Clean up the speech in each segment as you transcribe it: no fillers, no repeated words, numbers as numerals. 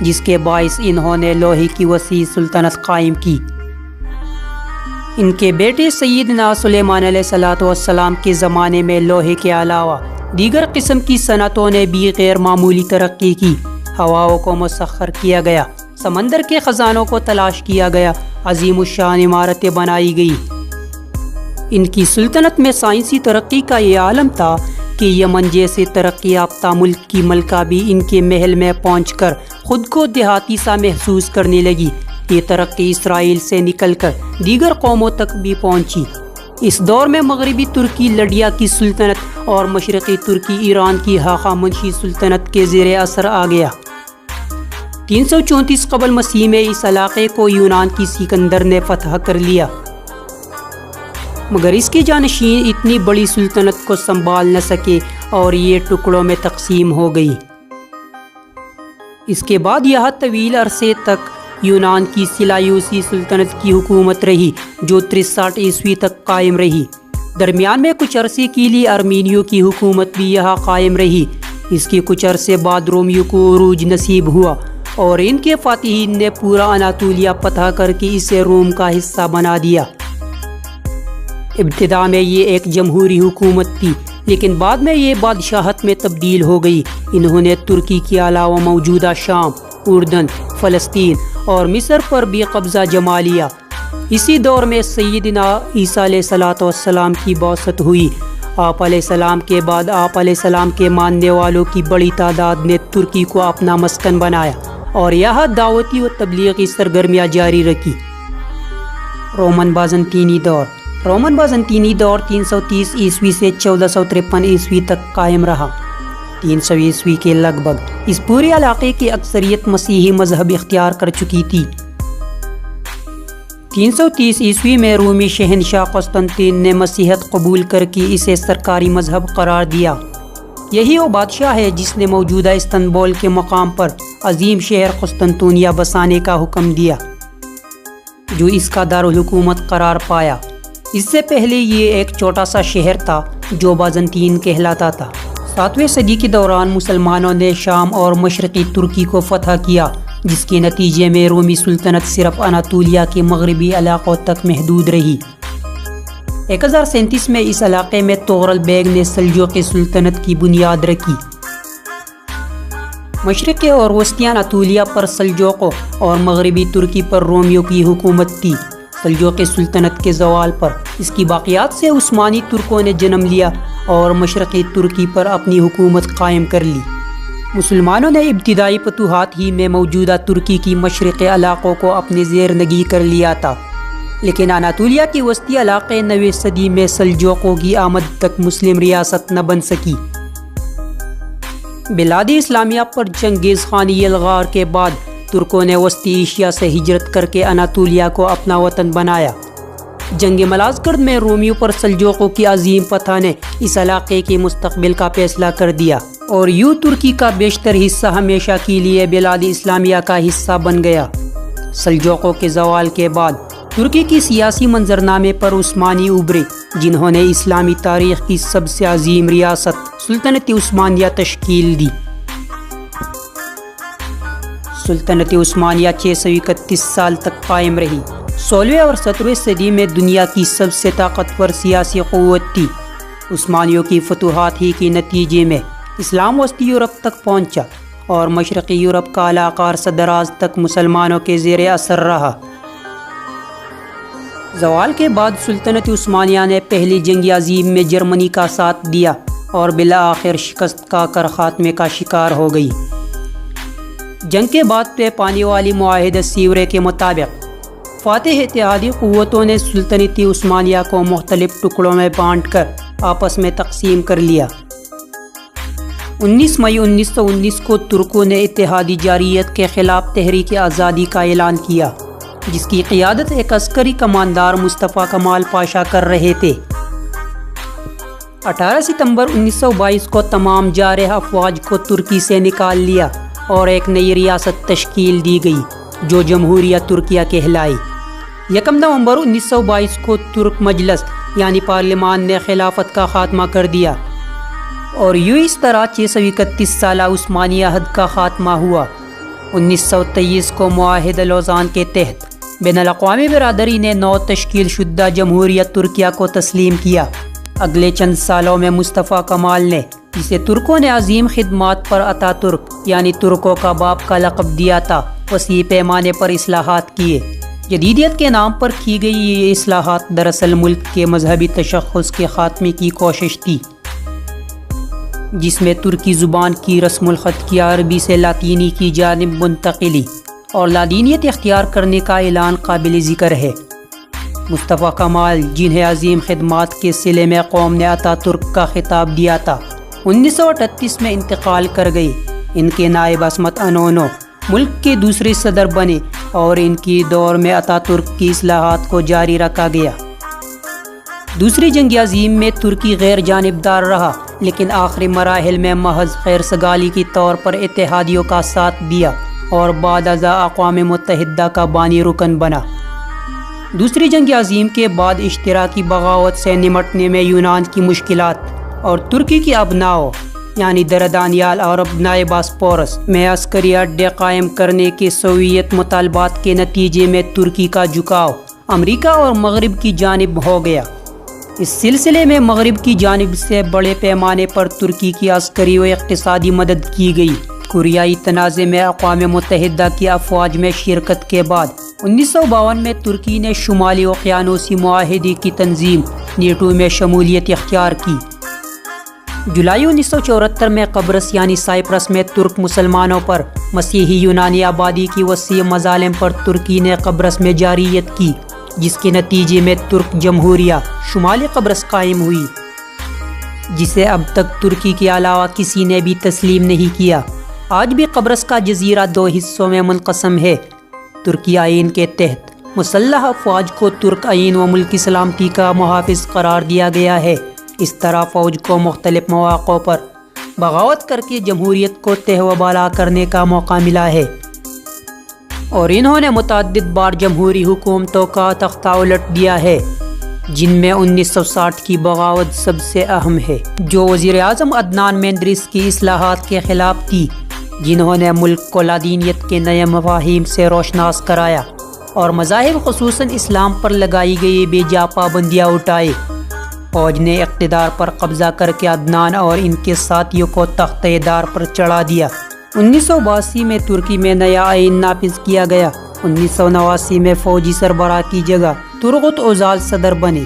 جس کے باعث انہوں نے لوہے کی وسیع سلطنت قائم کی۔ ان کے بیٹے سیدنا سلیمان علیہ السلام کے زمانے میں لوہے کے علاوہ دیگر قسم کی صنعتوں نے بھی غیر معمولی ترقی کی۔ ہواؤں کو مسخر کیا گیا، سمندر کے خزانوں کو تلاش کیا گیا، عظیم الشان عمارتیں بنائی گئی۔ ان کی سلطنت میں سائنسی ترقی کا یہ عالم تھا کہ یمن جیسے ترقی یافتہ ملک کی ملکہ بھی ان کے محل میں پہنچ کر خود کو دیہاتی سا محسوس کرنے لگی۔ یہ ترقی اسرائیل سے نکل کر دیگر قوموں تک بھی پہنچی۔ اس دور میں مغربی ترکی لڈیا کی سلطنت اور مشرقی ترکی ایران کی ہخامنشی سلطنت کے زیر اثر آ گیا۔ 334 قبل مسیح میں اس علاقے کو یونان کی سکندر نے فتح کر لیا، مگر اس کے جانشین اتنی بڑی سلطنت کو سنبھال نہ سکے اور یہ ٹکڑوں میں تقسیم ہو گئی۔ اس کے بعد یہاں طویل عرصے تک یونان کی سلایوسی سلطنت کی حکومت رہی، جو 63 عیسوی تک قائم رہی۔ درمیان میں کچھ عرصے کے لیے ارمینیوں کی حکومت بھی یہاں قائم رہی۔ اس کے کچھ عرصے بعد رومیوں کو عروج نصیب ہوا اور ان کے فاتحین نے پورا اناطولیہ فتح کر کے اسے روم کا حصہ بنا دیا۔ ابتدا میں یہ ایک جمہوری حکومت تھی، لیکن بعد میں یہ بادشاہت میں تبدیل ہو گئی۔ انہوں نے ترکی کے علاوہ موجودہ شام، اردن، فلسطین اور مصر پر بھی قبضہ جما لیا۔ اسی دور میں سیدنا عیسیٰ علیہ السلام کی بعثت ہوئی۔ آپ علیہ السلام کے بعد آپ علیہ السلام کے ماننے والوں کی بڑی تعداد نے ترکی کو اپنا مسکن بنایا اور یہاں دعوتی و تبلیغی سرگرمیاں جاری رکھی۔ رومن بازنطینی دور 330 عیسوی سے 1453 عیسوی تک قائم رہا۔ 300 عیسوی کے لگ بھگ اس پورے علاقے کی اکثریت مسیحی مذہب اختیار کر چکی تھی۔ 330 عیسوی میں رومی شہنشاہ قسطنطین نے مسیحیت قبول کر کے اسے سرکاری مذہب قرار دیا۔ یہی وہ بادشاہ ہے جس نے موجودہ استنبول کے مقام پر عظیم شہر قسطنطنیہ بسانے کا حکم دیا، جو اس کا دارالحکومت قرار پایا۔ اس سے پہلے یہ ایک چھوٹا سا شہر تھا جو بازنطین کہلاتا تھا۔ 7ویں صدی کے دوران مسلمانوں نے شام اور مشرقی ترکی کو فتح کیا، جس کے نتیجے میں رومی سلطنت صرف اناطولیہ کے مغربی علاقوں تک محدود رہی۔ 1037 میں اس علاقے میں طغرل بیگ نے سلجوقی سلطنت کی بنیاد رکھی۔ مشرقی اور وسطی اناطولیہ پر سلجوقوں اور مغربی ترکی پر رومیوں کی حکومت تھی۔ سلجوقی سلطنت کے زوال پر اس کی باقیات سے عثمانی ترکوں نے جنم لیا اور مشرقی ترکی پر اپنی حکومت قائم کر لی۔ مسلمانوں نے ابتدائی فتوحات ہی میں موجودہ ترکی کی مشرقی علاقوں کو اپنے زیر نگی کر لیا تھا، لیکن اناطولیہ کی وسطی علاقے 9ویں صدی میں سلجوقوں کی آمد تک مسلم ریاست نہ بن سکی۔ بلاد اسلامیہ پر چنگیز خان یلغار کے بعد ترکوں نے وسطی ایشیا سے ہجرت کر کے اناطولیہ کو اپنا وطن بنایا۔ جنگ ملازکرد میں رومیوں پر سلجوقوں کی عظیم فتح نے اس علاقے کے مستقبل کا فیصلہ کر دیا اور یوں ترکی کا بیشتر حصہ ہمیشہ کے لیے بلاد اسلامیہ کا حصہ بن گیا۔ سلجوقوں کے زوال کے بعد ترکی کی سیاسی منظرنامے پر عثمانی ابھرے، جنہوں نے اسلامی تاریخ کی سب سے عظیم ریاست سلطنت عثمانیہ تشکیل دی۔ سلطنت عثمانیہ 631 سال تک قائم رہی۔ 16ویں اور 17ویں صدی میں دنیا کی سب سے طاقتور سیاسی قوت تھی۔ عثمانیوں کی فتوحات ہی کے نتیجے میں اسلام وسطی یورپ تک پہنچا اور مشرقی یورپ کا علاقہ عرصہ دراز تک مسلمانوں کے زیر اثر رہا۔ زوال کے بعد سلطنت عثمانیہ نے پہلی جنگ عظیم میں جرمنی کا ساتھ دیا اور بالآخر شکست کا کر خاتمے کا شکار ہو گئی۔ جنگ کے بعد طے پانے والی معاہدہ سیورے کے مطابق فاتح اتحادی قوتوں نے سلطنت عثمانیہ کو مختلف ٹکڑوں میں بانٹ کر آپس میں تقسیم کر لیا۔ 19 مئی 1919 کو ترکوں نے اتحادی جارحیت کے خلاف تحریک آزادی کا اعلان کیا، جس کی قیادت ایک عسکری کمانڈار مصطفیٰ کمال پاشا کر رہے تھے۔ 18 ستمبر 1922 کو تمام جارح افواج کو ترکی سے نکال لیا اور ایک نئی ریاست تشکیل دی گئی جو جمہوریہ ترکیہ کہلائی۔ 1 نومبر 1922 کو ترک مجلس یعنی پارلیمان نے خلافت کا خاتمہ کر دیا اور یوں اس طرح 631 سالہ عثمانی عہد کا خاتمہ ہوا۔ 1923 کو معاہدہ لوزان کے تحت بین الاقوامی برادری نے نو تشکیل شدہ جمہوریت ترکیہ کو تسلیم کیا۔ اگلے چند سالوں میں مصطفیٰ کمال نے، جسے ترکوں نے عظیم خدمات پر اتا ترک یعنی ترکوں کا باپ کا لقب دیا تھا، وسیع پیمانے پر اصلاحات کیے۔ جدیدیت کے نام پر کی گئی یہ اصلاحات دراصل ملک کے مذہبی تشخص کے خاتمے کی کوشش تھی، جس میں ترکی زبان کی رسم الخط کی عربی سے لاطینی کی جانب منتقلی اور لادینیت اختیار کرنے کا اعلان قابل ذکر ہے۔ مصطفیٰ کمال، جنہیں عظیم خدمات کے صلے میں قوم نے اتا ترک کا خطاب دیا تھا، 1938 میں انتقال کر گئے۔ ان کے نائب عصمت انونو ملک کے دوسرے صدر بنے اور ان کی دور میں اتا ترک کی اصلاحات کو جاری رکھا گیا۔ دوسری جنگ عظیم میں ترکی غیر جانبدار رہا، لیکن آخری مراحل میں محض خیر سگالی کے طور پر اتحادیوں کا ساتھ دیا اور بعد ازاں اقوام متحدہ کا بانی رکن بنا۔ دوسری جنگ عظیم کے بعد اشتراکی بغاوت سے نمٹنے میں یونان کی مشکلات اور ترکی کی ابناؤ یعنی دردانیال اور ابنائے باسپورس میں عسکری اڈے قائم کرنے کے سوویت مطالبات کے نتیجے میں ترکی کا جھکاؤ امریکہ اور مغرب کی جانب ہو گیا۔ اس سلسلے میں مغرب کی جانب سے بڑے پیمانے پر ترکی کی عسکری و اقتصادی مدد کی گئی۔ کوریائی تنازع میں اقوام متحدہ کی افواج میں شرکت کے بعد 1952 میں ترکی نے شمالی اوقیانوسی معاہدے کی تنظیم نیٹو میں شمولیت اختیار کی۔ جولائی 1974 میں قبرص یعنی سائپرس میں ترک مسلمانوں پر مسیحی یونانی آبادی کی وسیع مظالم پر ترکی نے قبرص میں جارحیت کی، جس کے نتیجے میں ترک جمہوریہ شمالی قبرص قائم ہوئی، جسے اب تک ترکی کے علاوہ کسی نے بھی تسلیم نہیں کیا۔ آج بھی قبرص کا جزیرہ دو حصوں میں منقسم ہے۔ ترکی آئین کے تحت مسلح افواج کو ترک آئین و ملکی سلامتی کا محافظ قرار دیا گیا ہے۔ اس طرح فوج کو مختلف مواقع پر بغاوت کر کے جمہوریت کو تہ و بالا کرنے کا موقع ملا ہے، اور انہوں نے متعدد بار جمہوری حکومتوں کا تختہ الٹ دیا ہے، جن میں 1960 کی بغاوت سب سے اہم ہے، جو وزیر اعظم عدنان مینڈریس کی اصلاحات کے خلاف تھی، جنہوں نے ملک کو لادینیت کے نئے مفاہیم سے روشناس کرایا اور مذاہب خصوصاً اسلام پر لگائی گئی بے جا پابندیاں اٹھائی۔ فوج نے اقتدار پر قبضہ کر کے عدنان اور ان کے ساتھیوں کو تختہ دار پر چڑھا دیا۔ 1982 میں ترکی میں نیا آئین نافذ کیا گیا۔ 1989 میں فوجی سربراہ کی جگہ ترغت اوزال صدر بنے۔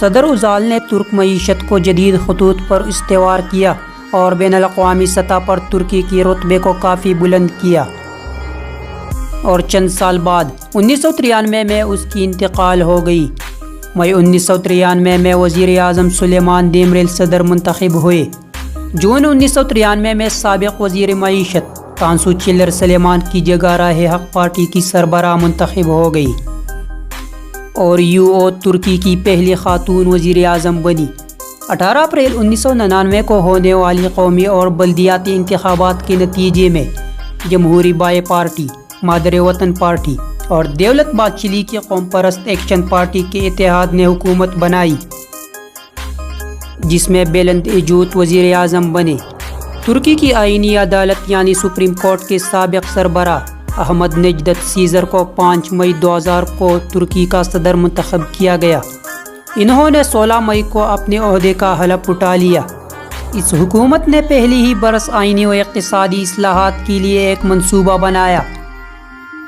صدر اوزال نے ترک معیشت کو جدید خطوط پر استوار کیا اور بین الاقوامی سطح پر ترکی کے رتبے کو کافی بلند کیا، اور چند سال بعد 1993 میں اس کی انتقال ہو گئی۔ مئی 1993 میں وزیر اعظم سلیمان دیمریل صدر منتخب ہوئے۔ جون 1993 میں سابق وزیر معیشت تانسو چیلر سلیمان کی جگہ راہ حق پارٹی کی سربراہ منتخب ہو گئی، اور ترکی کی پہلی خاتون وزیر اعظم بنی۔ 18 اپریل 1999 کو ہونے والی قومی اور بلدیاتی انتخابات کے نتیجے میں جمہوری بائے پارٹی، مادر وطن پارٹی اور دولت باد چلی کی قوم پرست ایکشن پارٹی کے اتحاد نے حکومت بنائی، جس میں بیلند ایجوت وزیر اعظم بنے۔ ترکی کی آئینی عدالت یعنی سپریم کورٹ کے سابق سربراہ احمد نجدت سیزر کو 5 مئی 2000 کو ترکی کا صدر منتخب کیا گیا۔ انہوں نے 16 مئی کو اپنے عہدے کا حلف اٹھا لیا۔ اس حکومت نے پہلی ہی برس آئینی و اقتصادی اصلاحات کے لیے ایک منصوبہ بنایا۔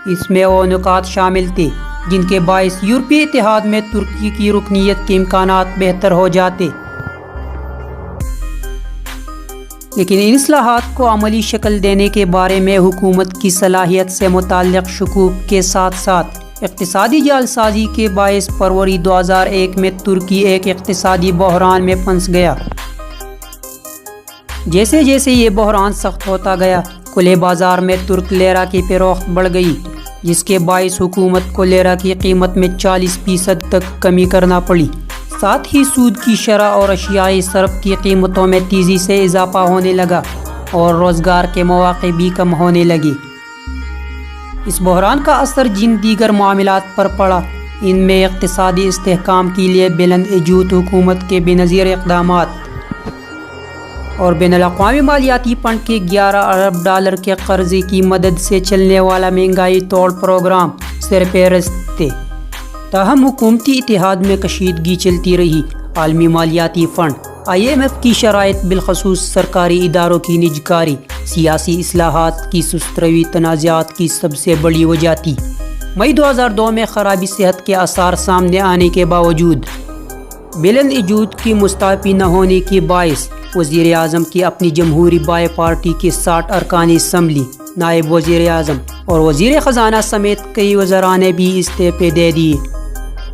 اس میں وہ نکات شامل تھے جن کے باعث یورپی اتحاد میں ترکی کی رکنیت کے امکانات بہتر ہو جاتے، لیکن ان اصلاحات کو عملی شکل دینے کے بارے میں حکومت کی صلاحیت سے متعلق شکوک کے ساتھ ساتھ اقتصادی جعل سازی کے باعث فروری 2001 میں ترکی ایک اقتصادی بحران میں پھنس گیا۔ جیسے جیسے یہ بحران سخت ہوتا گیا، کھلے بازار میں ترک لیرہ کی فروخت بڑھ گئی، جس کے باعث حکومت کو لیرہ کی قیمت میں 40% تک کمی کرنا پڑی۔ ساتھ ہی سود کی شرح اور اشیائی صرف کی قیمتوں میں تیزی سے اضافہ ہونے لگا اور روزگار کے مواقع بھی کم ہونے لگے۔ اس بحران کا اثر جن دیگر معاملات پر پڑا، ان میں اقتصادی استحکام کے لیے بلند ایجوت حکومت کے بے نظیر اقدامات، اور بین الاقوامی مالیاتی فنڈ کے 11 ارب ڈالر کے قرضے کی مدد سے چلنے والا مہنگائی توڑ پروگرام سرپرست تھے۔ تاہم حکومتی اتحاد میں کشیدگی چلتی رہی۔ عالمی مالیاتی فنڈ IMF کی شرائط، بالخصوص سرکاری اداروں کی نجکاری، سیاسی اصلاحات کی سست روی تنازعات کی سب سے بڑی وجہ تھی۔ مئی 2002 میں خرابی صحت کے آثار سامنے آنے کے باوجود بلند وجود کی مستعفی نہ ہونے کے باعث وزیر اعظم کی اپنی جمہوری بائے پارٹی کے 60 ارکان اسمبلی، نائب وزیر اعظم اور وزیر خزانہ سمیت کئی وزراء نے بھی استعفے دے دیے۔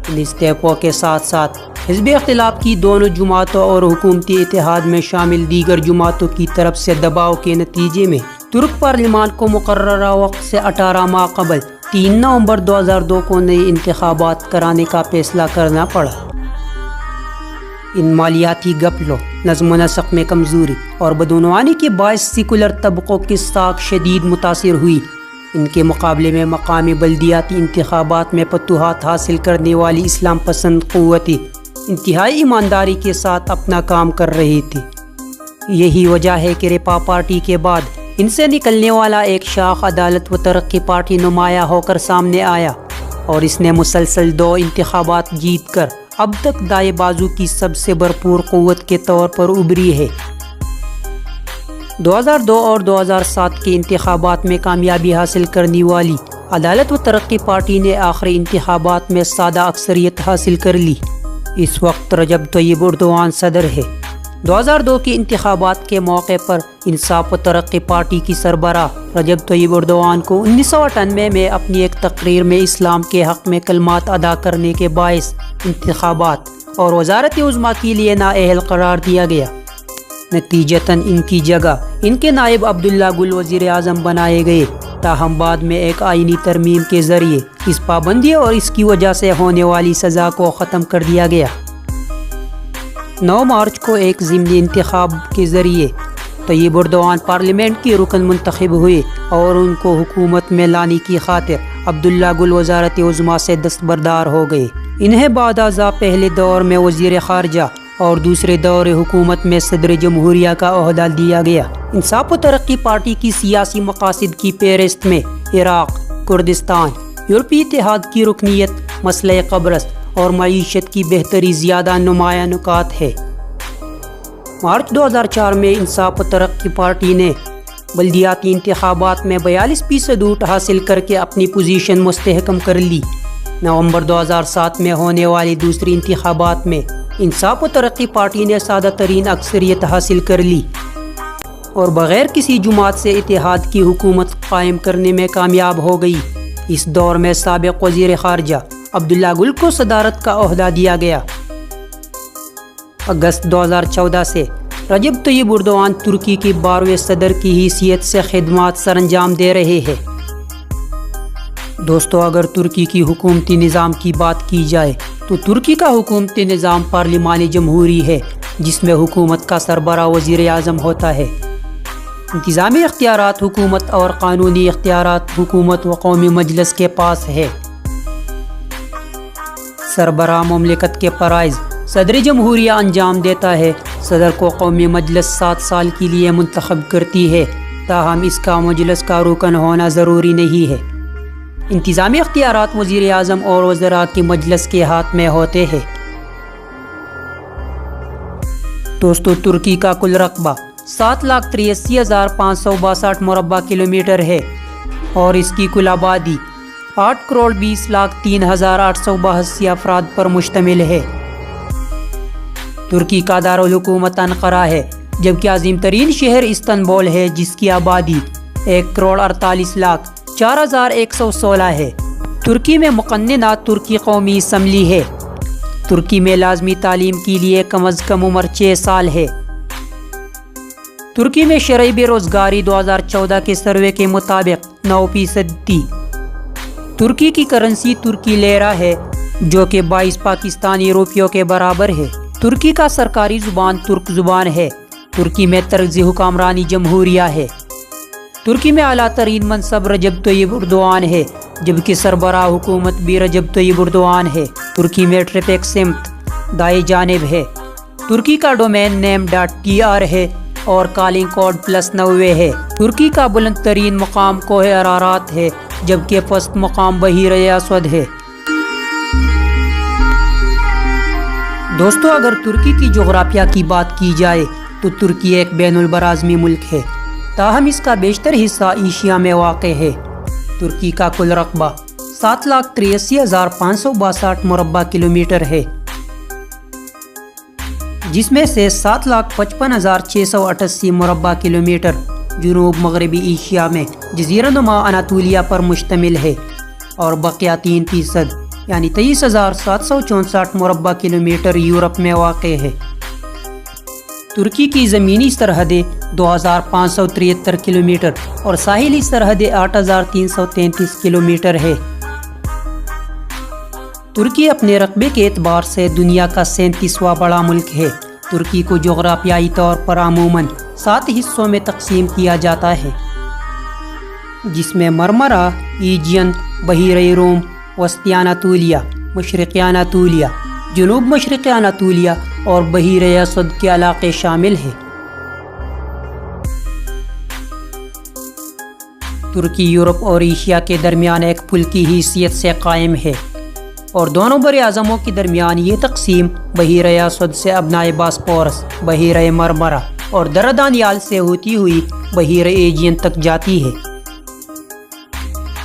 ان استعفوں کے ساتھ ساتھ حزب اختلاف کی دونوں جماعتوں اور حکومتی اتحاد میں شامل دیگر جماعتوں کی طرف سے دباؤ کے نتیجے میں ترک پارلیمان کو مقررہ وقت سے 18 ماہ قبل 3 نومبر 2002 کو نئے انتخابات کرانے کا فیصلہ کرنا پڑا۔ ان مالیاتی گپلوں، نظم و نسق میں کمزوری اور بدعنوانی کے باعث سیکولر طبقوں کی ساکھ شدید متاثر ہوئی۔ ان کے مقابلے میں مقامی بلدیاتی انتخابات میں فتوحات حاصل کرنے والی اسلام پسند قوتیں انتہائی ایمانداری کے ساتھ اپنا کام کر رہی تھی۔ یہی وجہ ہے کہ ریپا پارٹی کے بعد ان سے نکلنے والا ایک شاخ عدالت و ترقی پارٹی نمایاں ہو کر سامنے آیا، اور اس نے مسلسل 2 انتخابات جیت کر اب تک دائیں بازو کی سب سے بھرپور قوت کے طور پر ابھری ہے۔ 2002 اور 2007 کے انتخابات میں کامیابی حاصل کرنے والی عدالت و ترقی پارٹی نے آخری انتخابات میں سادہ اکثریت حاصل کر لی۔ اس وقت رجب طیب اردوان صدر ہے۔ 2002 کے انتخابات کے موقع پر انصاف و ترقی پارٹی کی سربراہ رجب طیب اردوان کو 1998 میں اپنی ایک تقریر میں اسلام کے حق میں کلمات ادا کرنے کے باعث انتخابات اور وزارت عظمیٰ کے لیے نااہل قرار دیا گیا۔ نتیجتاً ان کی جگہ ان کے نائب عبداللہ گل وزیر اعظم بنائے گئے، تاہم بعد میں ایک آئینی ترمیم کے ذریعے اس پابندی اور اس کی وجہ سے ہونے والی سزا کو ختم کر دیا گیا۔ 9 مارچ کو ایک ضمنی انتخاب کے ذریعے طیب اردوان پارلیمنٹ کے رکن منتخب ہوئے اور ان کو حکومت میں لانے کی خاطر عبداللہ گل وزارت عظمیٰ سے دستبردار ہو گئے۔ انہیں بعد ازاں پہلے دور میں وزیر خارجہ اور دوسرے دور حکومت میں صدر جمہوریہ کا عہدہ دیا گیا۔ انصاف و ترقی پارٹی کی سیاسی مقاصد کی فہرست میں عراق، کردستان، یورپی اتحاد کی رکنیت، مسئلہ قبرص اور معیشت کی بہتری زیادہ نمایاں نکات ہے۔ مارچ 2004 میں انصاف و ترقی پارٹی نے بلدیاتی انتخابات میں 42% ووٹ حاصل کر کے اپنی پوزیشن مستحکم کر لی۔ نومبر 2007 میں ہونے والی دوسری انتخابات میں انصاف و ترقی پارٹی نے سادہ ترین اکثریت حاصل کر لی اور بغیر کسی جماعت سے اتحاد کی حکومت قائم کرنے میں کامیاب ہو گئی۔ اس دور میں سابق وزیر خارجہ عبداللہ گل کو صدارت کا عہدہ دیا گیا۔ اگست 2014 سے رجب طیب اردوان ترکی کے 12ویں صدر کی حیثیت سے خدمات سر انجام دے رہے ہیں۔ دوستو، اگر ترکی کی حکومتی نظام کی بات کی جائے تو ترکی کا حکومتی نظام پارلیمانی جمہوری ہے، جس میں حکومت کا سربراہ وزیر اعظم ہوتا ہے۔ انتظامی اختیارات حکومت اور قانونی اختیارات حکومت و قومی مجلس کے پاس ہے۔ سربراہ مملکت کے فرائض صدر جمہوریہ انجام دیتا ہے۔ صدر کو قومی مجلس 7 سال کے لیے منتخب کرتی ہے، تاہم اس کا مجلس کا رکن ہونا ضروری نہیں ہے۔ انتظامی اختیارات وزیر اعظم اور وزراء کے مجلس کے ہاتھ میں ہوتے ہیں۔ دوستو، ترکی کا کل رقبہ 7,83,562 مربع کلومیٹر ہے اور اس کی کل آبادی 8,20,03,882 افراد پر مشتمل ہے۔ ترکی کا دارالحکومت انقرہ ہے، جبکہ عظیم ترین شہر استنبول ہے، جس کی آبادی 1,48,04,116 ہے۔ ترکی میں مقننہ ترکی قومی اسمبلی ہے۔ ترکی میں لازمی تعلیم کے لیے کم از کم عمر 6 سال ہے۔ ترکی میں شرعی بے روزگاری 2014 کے سروے کے مطابق 9% تھی۔ ترکی کی کرنسی ترکی لیرہ ہے، جو کہ 22 پاکستانی روپیوں کے برابر ہے۔ ترکی کا سرکاری زبان ترک زبان ہے۔ ترکی میں طرز حکمرانی جمہوریہ ہے۔ ترکی میں اعلیٰ ترین منصب رجب طیب اردوان ہے، جبکہ سربراہ حکومت بھی رجب طیب اردوان ہے۔ ترکی میں ٹریفک سمت دائیں جانب ہے۔ ترکی کا ڈومین نیم .tr ہے۔ اور کالنگ کوڈ +90 ہے۔ ترکی کا بلند ترین مقام کوہ ارارات ہے، جبکہ پست مقام بحیرہ اسود ہے۔ دوستو، اگر ترکی کی جغرافیہ کی بات کی جائے تو ترکی ایک بین البراعظمی ملک ہے، تاہم اس کا بیشتر حصہ ایشیا میں واقع ہے۔ ترکی کا کل رقبہ 7,83,562 مربع کلومیٹر ہے، جس میں سے 7,55,688 مربع کلومیٹر جنوب مغربی ایشیا میں جزیرہ نما اناطولیہ پر مشتمل ہے، اور بقیہ 3% یعنی 23,764 مربع کلومیٹر یورپ میں واقع ہے۔ ترکی کی زمینی سرحدیں 2,573 کلومیٹر اور ساحلی سرحدیں 8,333 کلومیٹر ہے۔ ترکی اپنے رقبے کے اعتبار سے دنیا کا 37واں بڑا ملک ہے۔ ترکی کو جغرافیائی طور پر عموماً 7 حصوں میں تقسیم کیا جاتا ہے، جس میں مرمرا، ایجین، بحیرہ روم، وسطی اناطولیہ، مشرقی اناطولیہ، جنوب مشرقی اناطولیہ اور بحیرہ اسود کے علاقے شامل ہیں۔ ترکی یورپ اور ایشیا کے درمیان ایک پل کی حیثیت سے قائم ہے، اور دونوں بر اعظموں کے درمیان یہ تقسیم بحیرہ اسود سے ابنائے باسپورس، بحیرہ مرمرا اور دردانیال سے ہوتی ہوئی بحیرہ ایجین تک جاتی ہے۔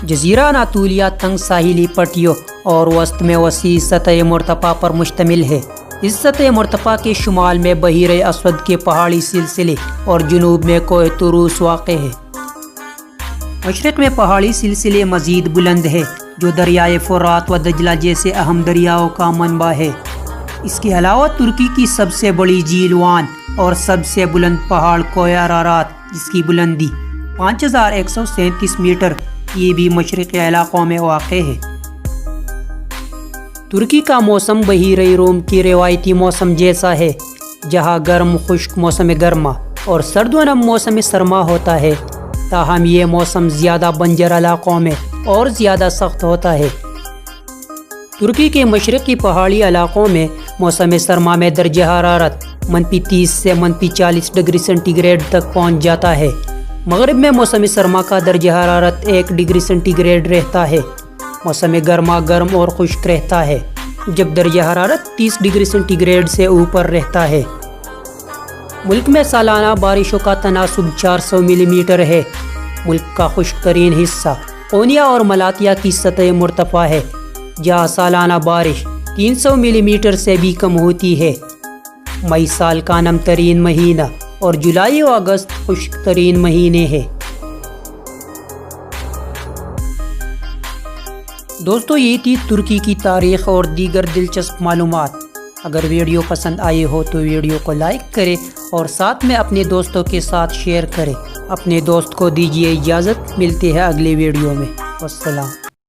جزیرہ اناطولیہ تنگ ساحلی پٹیوں اور وسط میں وسیع سطح مرتفع پر مشتمل ہے۔ اس سطح مرتفع کے شمال میں بحیرہ اسود کے پہاڑی سلسلے اور جنوب میں کوہ طروس واقع ہے۔ مشرق میں پہاڑی سلسلے مزید بلند ہے، جو دریائے فرات و دجلہ جیسے اہم دریاؤں کا منبع ہے۔ اس کے علاوہ ترکی کی سب سے بڑی جھیل وان اور سب سے بلند پہاڑ کوہ ارارات، جس کی بلندی 5,137 میٹر، یہ بھی مشرقی علاقوں میں واقع ہے۔ ترکی کا موسم بحیرہ روم کی روایتی موسم جیسا ہے، جہاں گرم خشک موسم گرما اور سرد و نم موسم سرما ہوتا ہے، تاہم یہ موسم زیادہ بنجر علاقوں میں اور زیادہ سخت ہوتا ہے۔ ترکی کے مشرقی پہاڑی علاقوں میں موسم سرما میں درجہ حرارت -30 سے -40 ڈگری سینٹی گریڈ تک پہنچ جاتا ہے۔ مغرب میں موسم سرما کا درجہ حرارت 1 ڈگری سینٹی گریڈ رہتا ہے۔ موسم گرما گرم اور خشک رہتا ہے، جب درجہ حرارت 30 ڈگری سینٹی گریڈ سے اوپر رہتا ہے۔ ملک میں سالانہ بارشوں کا تناسب 400 ملی میٹر ہے۔ ملک کا خشک ترین حصہ قونیا اور ملاتیا کی سطح مرتفع ہے، جہاں سالانہ بارش 300 ملی میٹر سے بھی کم ہوتی ہے۔ مئی سال کا نم ترین مہینہ اور جولائی و اگست خشک ترین مہینے ہیں۔ دوستو، یہ تھی ترکی کی تاریخ اور دیگر دلچسپ معلومات۔ اگر ویڈیو پسند آئی ہو تو ویڈیو کو لائک کریں اور ساتھ میں اپنے دوستوں کے ساتھ شیئر کریں۔ اپنے دوست کو دیجیے اجازت، ملتے ہیں اگلے ویڈیو میں۔ والسلام۔